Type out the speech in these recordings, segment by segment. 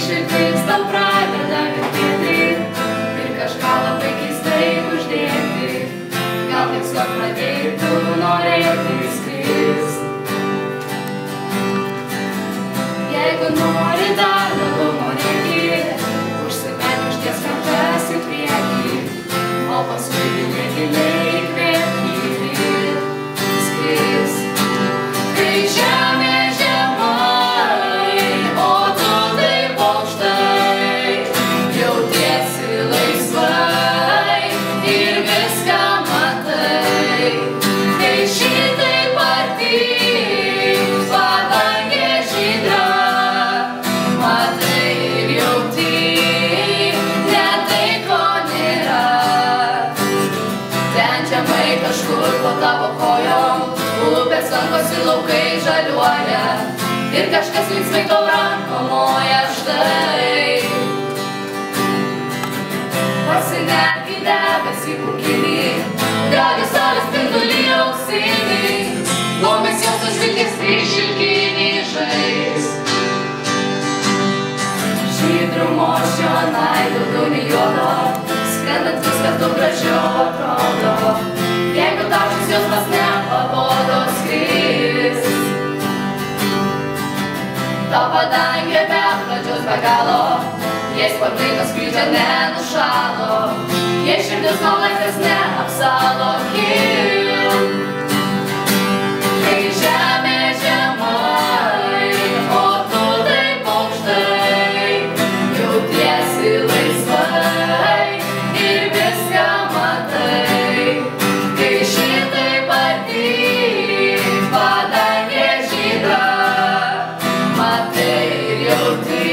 širdis tau pradeda virpėti ir kažką labai keistai uždėti. Gal tiesiog pradėtų norėti skrist. Jeigu nori dar labiau norėti, užsimerk išties rankas į priekį, o paskui giliai įkvėpki ir skrisk. Kai žemė žemai, o tu taip aukštai, jautiesi laisvai ir viską matai. Kai šitaip arti padangė žydra, matai ir jauti net tai, ko nėra. Ten žemai kažkur po tavo kojom upės lankos ir laukai žaliuoja ir kažkas linksmai tau rankom moja štai. Pasinerk į debesį pūkinį, degė saulės spindulį auksinį, laumės jaustas žvilgesį šilkinį žais. Žydrumo čionai daugiau nei juodo, skrendant viskas daug gražiau atrodo. Jeigu tau šis jausmas nepabodo skrist, ta padangė be pradžios be galo, jei sparnai nuo skrydžio nenušalo, jei širdis nuo laisvės neapsalo, kilk. Kai žemė žemai, o tu taip aukštai, jautiesi laisvai ir viską matai. Kai šitaip arti padangė žydra, matai ir jauti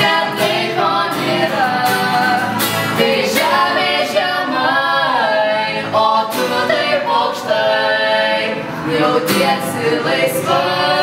net tai, ko nėra. Kai žemė žemai, o tu taip aukštai, jautiesi laisvai